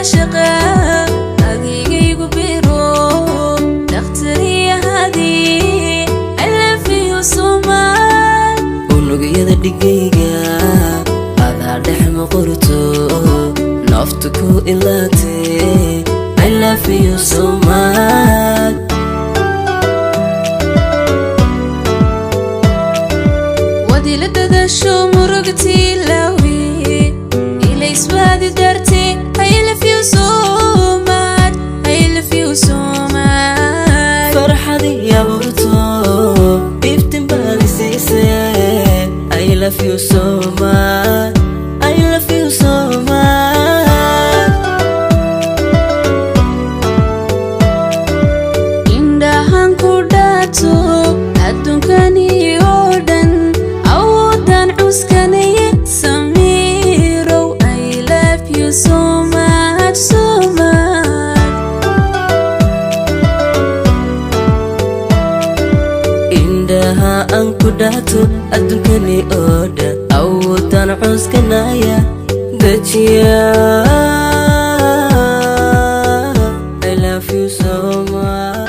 عاشقة أديقي قبيرو دختري هادي I love you so much ونقيد الدقيقة هذا دحم قرطو نفتكو إلاتي I love you so much ودي لددشو مرقتي لوي إلي سوادي درتي I love you so much I love you so much فرحتي يا برتو بيفتن بالي سيسي I love you so much I love you so much indhahan ku dhaato adduunkani oo dhan awoodan cuskanaye samiirow I love you so much so much indhaha aan ku dhaato adduunkani oo dhan awoodaan cuskanaya dajiya I love you so much